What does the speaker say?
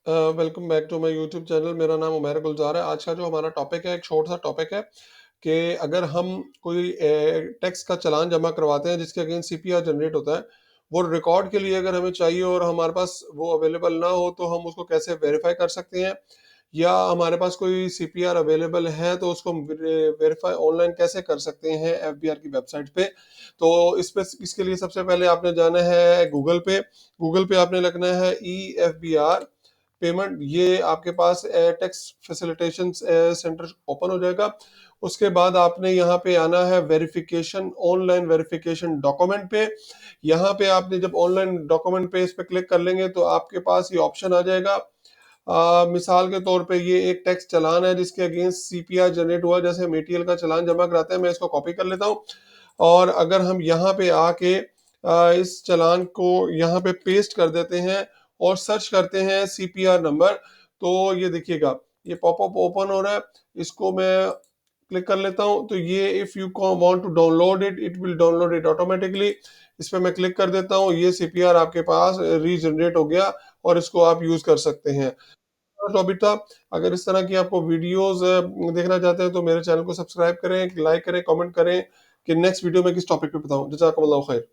Welcome back to my YouTube channel. मेरा नाम उमैर गुलजार है। आज का जो हमारा टॉपिक है, एक शॉर्ट सा टॉपिक है कि अगर हम कोई टैक्स का चालान जमा करवाते हैं जिसके अगेंस्ट सीपीआर जनरेट होता है, वो रिकॉर्ड के लिए अगर हमें चाहिए और हमारे पास वो अवेलेबल ना हो तो हम उसको कैसे वेरीफाई कर सकते हैं, या हमारे पास कोई सीपीआर अवेलेबल है तो उसको हम वेरीफाई ऑनलाइन कैसे कर सकते हैं एफबीआर की वेबसाइट पे। तो इसके लिए सबसे पहले आपने जाना है गूगल पे। गूगल पे आपने लगना है EFBR पेमेंट, ये आपके पास टैक्स फैसिलिटेशन सेंटर ओपन हो जाएगा। उसके बाद आपने यहाँ पे आना है वेरिफिकेशन, ऑनलाइन वेरिफिकेशन डॉक्यूमेंट पे। यहाँ पे आपने जब ऑनलाइन डॉक्यूमेंट पे इस पे क्लिक कर लेंगे तो आपके पास ये ऑप्शन आ जाएगा। मिसाल के तौर पे ये एक टैक्स चालान है जिसके अगेंस्ट सीपीआर जनरेट हुआ, जैसे हम एटीएल का चालान जमा कराते हैं। मैं इसको कॉपी कर लेता हूँ और अगर हम यहाँ पे आके इस चालान को यहाँ पे पेस्ट कर देते हैं और सर्च करते हैं सीपीआर नंबर, तो ये देखिएगा ये पॉपअप ओपन हो रहा है। इसको मैं क्लिक कर लेता हूँ तो ये if you want to download it, it will download it automatically. इस पे मैं क्लिक कर देता हूँ, ये सीपीआर आपके पास रीजनरेट हो गया और इसको आप यूज कर सकते हैं। तो अभी था, अगर इस तरह की आपको वीडियोस देखना चाहते हैं तो मेरे चैनल को सब्सक्राइब करें, लाइक करें, कमेंट करें कि नेक्स्ट वीडियो में किस टॉपिक पे बताऊं। जज़ाकल्लाहु खैर।